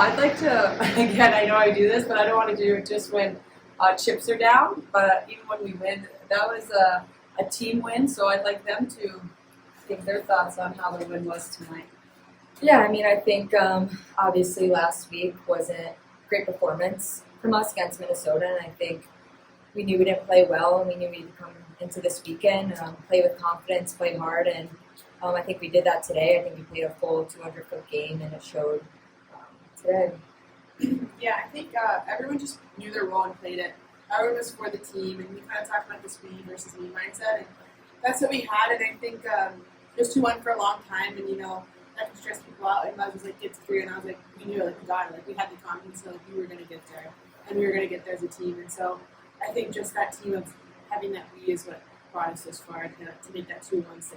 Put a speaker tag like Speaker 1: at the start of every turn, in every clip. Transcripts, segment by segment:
Speaker 1: I'd like to, again, I know I do this, but I don't want to do it just when chips are down. But even when we win, that was a team win, so I'd like them to give their thoughts on how the win was tonight.
Speaker 2: Yeah, I mean, I think obviously last week wasn't a great performance from us against Minnesota, and I think we knew we didn't play well, and we knew we needed to come into this weekend, play with confidence, play hard, and I think we did that today. I think we played a full 200-foot game, and it showed today.
Speaker 3: Yeah, I think everyone just knew their role and played it. Everyone was for the team, and we kind of talked about this we versus me mindset, and that's what we had. And I think it was 2-1 for a long time, and that can stress people out. And Muzz was like, "Get to 3," and I was like, "We knew it, like we got it, like we had the confidence that like we were going to get there, and we were going to get there as a team." And so I think just that team of having that we is what brought us this far to make that 2-1 6-1.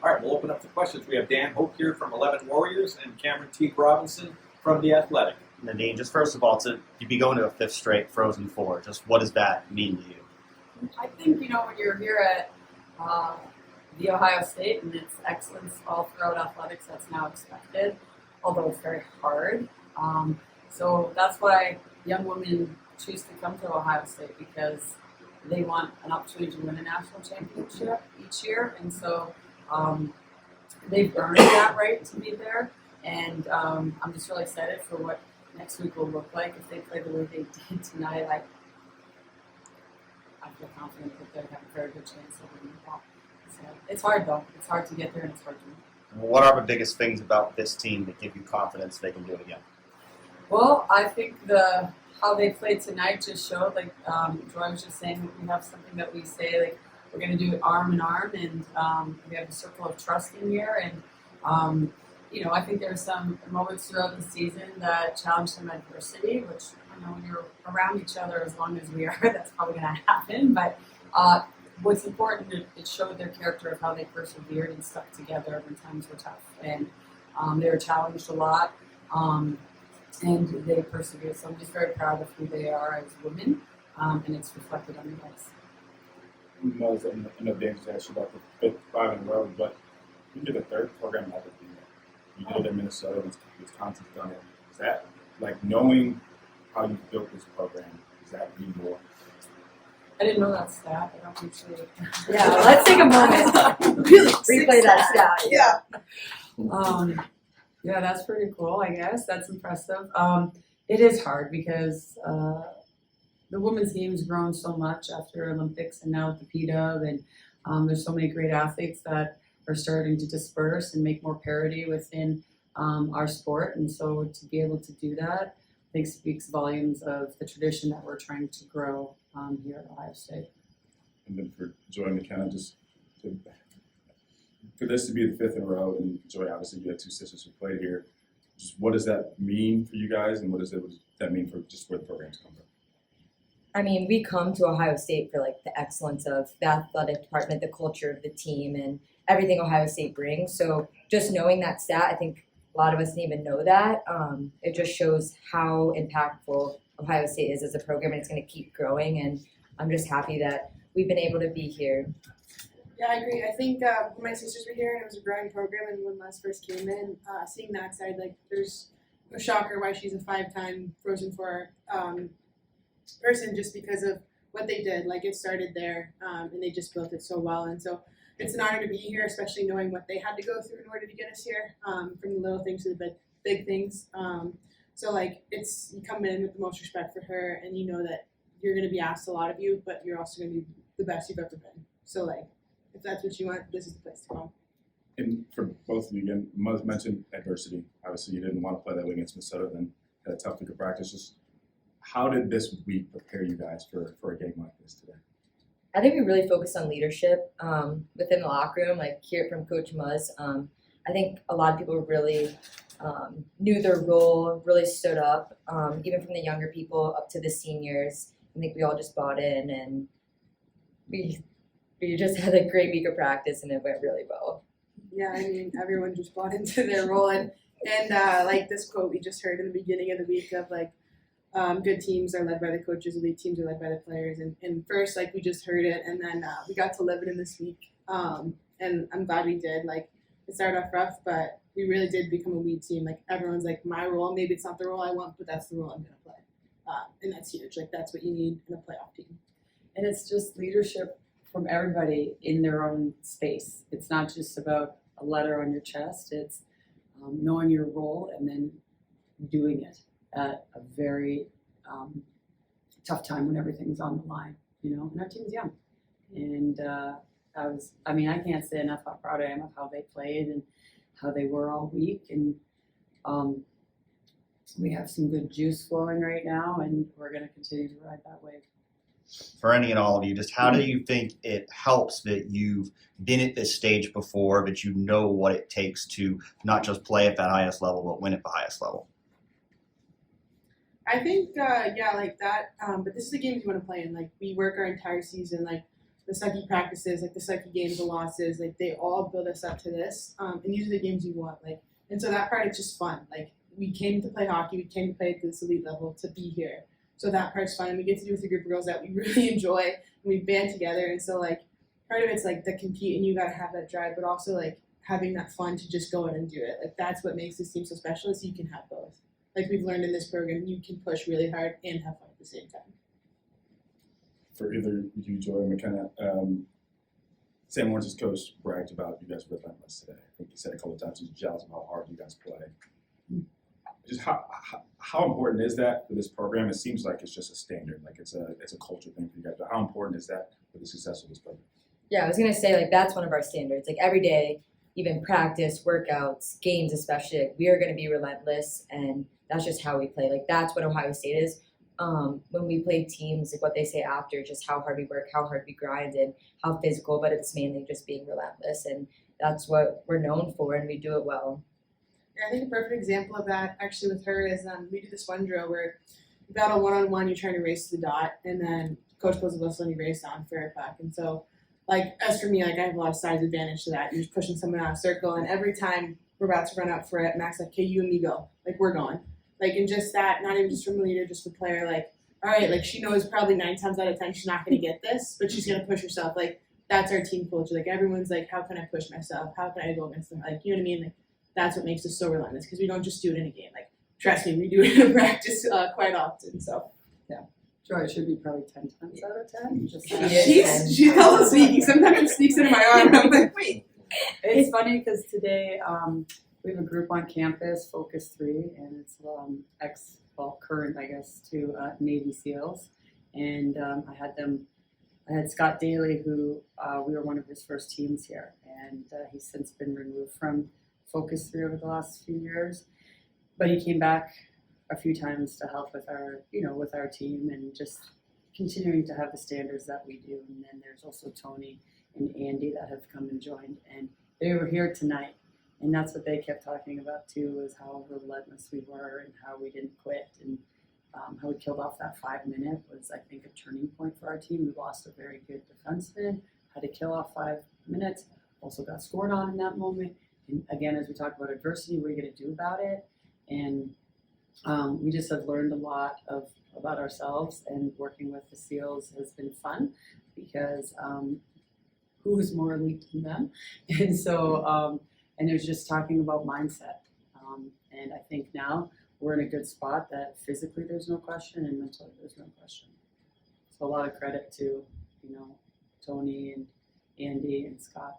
Speaker 4: All right, we'll open up the questions. We have Dan Hope here from 11 Warriors and Cameron Teague Robinson from The Athletic.
Speaker 5: Nadine, just first of all, to be going to a fifth straight Frozen Four, just what does that mean to you?
Speaker 1: I think, when you're here at the Ohio State and it's excellence all throughout athletics, that's now expected, although it's very hard. So that's why young women choose to come to Ohio State, because they want an opportunity to win a national championship each year. And so they've earned that right to be there. And I'm just really excited for what next week will look like. If they play the way they did tonight, I feel confident that they have a very good chance of winning the ball. So it's hard, though. It's hard to get there, and it's hard to win.
Speaker 5: What are the biggest things about this team that give you confidence they can do it again?
Speaker 1: Well, I think how they played tonight just showed, Joy was just saying, we have something that we say, we're going to do it arm in arm, and we have a circle of trust in here. And, I think there were some moments throughout the season that challenged some adversity, which, when you're around each other as long as we are, that's probably going to happen. But what's important, it showed their character of how they persevered and stuck together when times were tough. And they were challenged a lot, and they persevered. So I'm just very proud of who they are as women, and it's reflected on the ice.
Speaker 6: Muzz, I know Dan just asked you about the 5 in a row, but you did the third program ever do that. You did it in Minnesota, Wisconsin's done it. Is that, knowing how you built this program, does that mean more?
Speaker 1: I didn't know that stat. I don't usually.
Speaker 2: Yeah, let's take a moment.
Speaker 1: Really?
Speaker 2: Replay that stat.
Speaker 1: Yeah. Yeah, that's pretty cool, I guess. That's impressive. It is hard because the women's game's grown so much after Olympics and now with the PDUB, and there's so many great athletes that are starting to disperse and make more parity within our sport. And so to be able to do that, I think speaks volumes of the tradition that we're trying to grow here at Ohio State.
Speaker 6: And then for Joy and Makenna, for this to be the 5th in a row, and Joy, obviously you had 2 sisters who played here, just what does that mean for you guys, and what does that mean for just where the program's come from?
Speaker 2: I mean, we come to Ohio State for the excellence of the athletic department, the culture of the team, and everything Ohio State brings. So just knowing that stat, I think a lot of us didn't even know that. It just shows how impactful Ohio State is as a program, and it's going to keep growing. And I'm just happy that we've been able to be here.
Speaker 3: Yeah, I agree. I think when my sisters were here and it was a growing program, and when Les first came in, seeing that side, there's no shocker why she's a 5-time Frozen Four person, just because of what they did. It started there, and they just built it so well. And so it's an honor to be here, especially knowing what they had to go through in order to get us here, from the little things to the big things. So it's, you come in with the most respect for her, and you know that you're going to be asked a lot of you, but you're also going to be the best you've ever been. So if that's what you want, this is the place to come.
Speaker 6: And for both of you, again, Muzz mentioned adversity. Obviously, you didn't want to play that way against Minnesota, then had a tough week of practice. Just how did this week prepare you guys for a game like this today?
Speaker 2: I think we really focused on leadership within the locker room, hear it from Coach Muzz. I think a lot of people really knew their role, really stood up, even from the younger people up to the seniors. I think we all just bought in, and we just had a great week of practice, and it went really well.
Speaker 3: Yeah, I mean, everyone just bought into their role, and this quote we just heard in the beginning of the week of good teams are led by the coaches, elite teams are led by the players. And first, we just heard it, and then we got to live it in this week. And I'm glad we did. it started off rough, but we really did become a lead team. Like everyone's like, my role, maybe it's not the role I want, but that's the role I'm gonna play. And that's huge. Like that's what you need in a playoff team.
Speaker 1: And it's just leadership from everybody in their own space. It's not just about a letter on your chest. It's knowing your role and then doing it at a very tough time when everything's on the line, you know. And our team's young, and I can't say enough how proud I am of how they played and how they were all week. And we have some good juice flowing right now, and we're going to continue to ride that wave.
Speaker 5: For any and all of you, just how do you think it helps that you've been at this stage before, but you know what it takes to not just play at that highest level, but win at the highest level?
Speaker 3: I think, like that. But this is the games you want to play in. Like we work our entire season. Like the sucky practices, like the sucky games, the losses, like they all build us up to this. And these are the games you want. Like, and so that part, it's just fun. Like we came to play hockey. We came to play at this elite level to be here. So that part's fun. We get to do with a group of girls that we really enjoy, and we band together. And so like part of it's like the compete, and you gotta have that drive, but also like having that fun to just go in and do it. Like that's what makes this team so special. Is you can have both. Like we've learned in this program, you can push really hard and have fun at the same time.
Speaker 6: For either you, Joy or Makenna, Sam Lawrence's coach bragged about you guys relentless today. I think he said a couple of times he's jealous of how hard you guys play. Just how important is that for this program? It seems like it's just a standard, like it's a culture thing for you guys. But how important is that for the success of this program?
Speaker 2: Yeah, I was gonna say like that's one of our standards. Like every day, even practice, workouts, games especially, like, we are gonna be relentless, and that's just how we play. Like that's what Ohio State is. When we play teams, like what they say after, just how hard we work, how hard we grind, and how physical. But it's mainly just being relentless, and that's what we're known for, and we do it well.
Speaker 3: Yeah, I think a perfect example of that actually with her is we do this one drill where you battle one-on-one, you're trying to race to the dot, and then coach blows the whistle and you race on for it back. And so, like, as for me, like, I have a lot of size advantage to that. You're just pushing someone out of circle, and every time we're about to run up for it, Mac's like, okay, you and me go. Like, we're going. Like, and just that, not even just from a leader, just a player, like, all right, like, she knows probably 9 times out of 10 she's not going to get this, but she's going to push herself. Like, that's our team culture. Like, everyone's like, how can I push myself? How can I go against them? Like, you know what I mean? Like, that's what makes us so relentless, because we don't just do it in a game. Like, trust me, we do it in practice quite often. So,
Speaker 1: Joy should be probably 10 times out of 10. Just
Speaker 3: she's hella sneaky. Sometimes she sneaks into my arm, and I'm like, wait.
Speaker 1: It's funny because today we have a group on campus, Focus 3, and it's current, I guess, to Navy SEALs. And I had Scott Daly, who we were one of his first teams here, and he's since been removed from Focus 3 over the last few years. But he came back a few times to help with our team, and just continuing to have the standards that we do. And then there's also Tony and Andy that have come and joined, and they were here tonight. And that's what they kept talking about too, was how relentless we were and how we didn't quit, and how we killed off that 5 minute was, I think, a turning point for our team. We lost a very good defenseman, had to kill off 5 minutes, also got scored on in that moment. And again, as we talk about adversity, what are you going to do about it? And we just have learned a lot about ourselves, and working with the SEALs has been fun, because who's more elite than them? And so, and it was just talking about mindset. And I think now we're in a good spot that physically there's no question, and mentally there's no question. So a lot of credit to, Tony and Andy and Scott.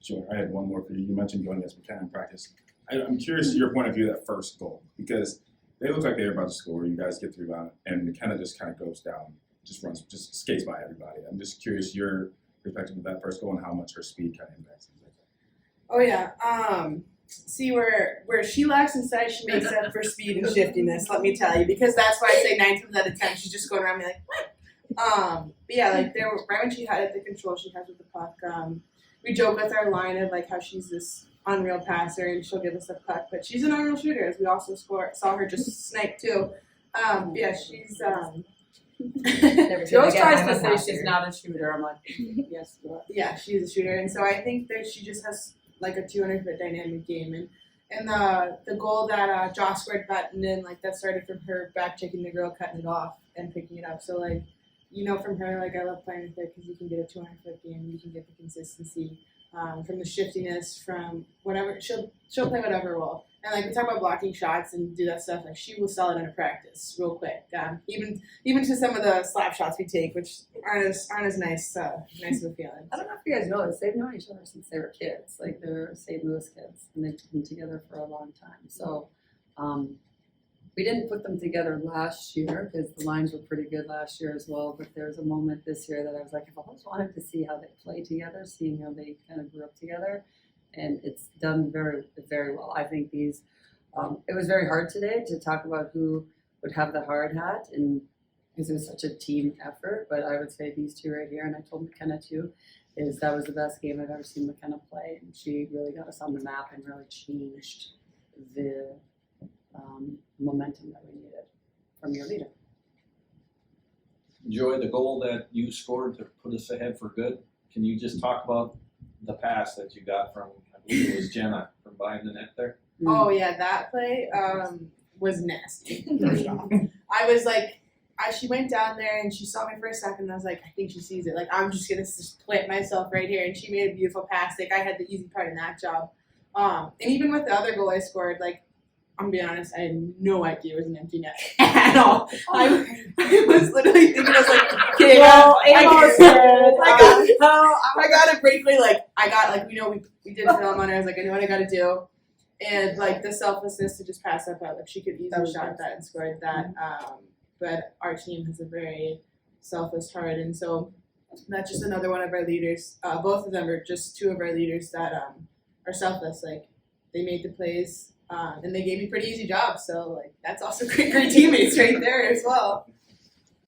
Speaker 6: Sure, I had one more for you. You mentioned going against Makenna in practice. I'm curious your point of view of that first goal, because they look like they were about to score. You guys get the rebound, and Makenna just kind of goes down, just skates by everybody. I'm just curious your perspective of that first goal and how much her speed kind of impacts things like that.
Speaker 3: Oh yeah. See where she lacks in size, she makes up for speed and shiftiness. Let me tell you, because that's why I say 9 times out of 10 she's just going around me like, what? But yeah, like right when she had it, the control she has with the puck. We joke with our line of like how she's this unreal passer and she'll give us a puck, but she's an unreal shooter, as we also saw her just snipe too. Yeah, she's
Speaker 1: Joe tries to say she's not a shooter. I'm like, yes, you are.
Speaker 3: Yeah, she's a shooter, and so I think that she just has like a 200-foot dynamic game, and the goal that Joss scored buttoned in, like that started from her back checking the girl, cutting it off, and picking it up. So like you know, from her, like I love playing with her because you can get a 200-foot game, you can get the consistency from the shiftiness, from whatever she'll play whatever role. And like we talk about blocking shots and do that stuff, like she will sell it in a practice real quick. Even to some of the slap shots we take, which aren't as nice of a feeling.
Speaker 1: I don't know if you guys know this. They've known each other since they were kids. Like they're St. Louis kids, and they've been together for a long time. So we didn't put them together last year because the lines were pretty good last year as well. But there's a moment this year that I was like, I've always wanted to see how they play together, seeing how they kind of grew up together, and it's done very, very well. I think these. It was very hard today to talk about who would have the hard hat, and because it was such a team effort. But I would say these two right here, and I told Makenna too, is that was the best game I've ever seen Makenna play, and she really got us on the map and really changed the momentum that we needed from your leader.
Speaker 4: Enjoy the goal that you scored to put us ahead for good. Can you just talk about the pass that you got from, I believe it was Jenna, from behind the net there?
Speaker 3: Oh yeah, that play was nasty. I was like, she went down there and she saw me for a second, and I was like, I think she sees it. Like I'm just gonna just plant myself right here, and she made a beautiful pass. Like I had the easy part in that job. And even with the other goal I scored, like I'm gonna be honest, I had no idea it was an empty net at all. I was literally thinking, I was like, okay, I got a breakaway. Like I got like we did film on it. I was like, I know what I got to do. And like the selflessness to just pass that out, like she could easily shot that and scored that. But our team has a very selfless heart, and so that's just another one of our leaders. Both of them are just two of our leaders that are selfless. Like they made the plays, and they gave me pretty easy jobs. So like that's also great teammates right there as well.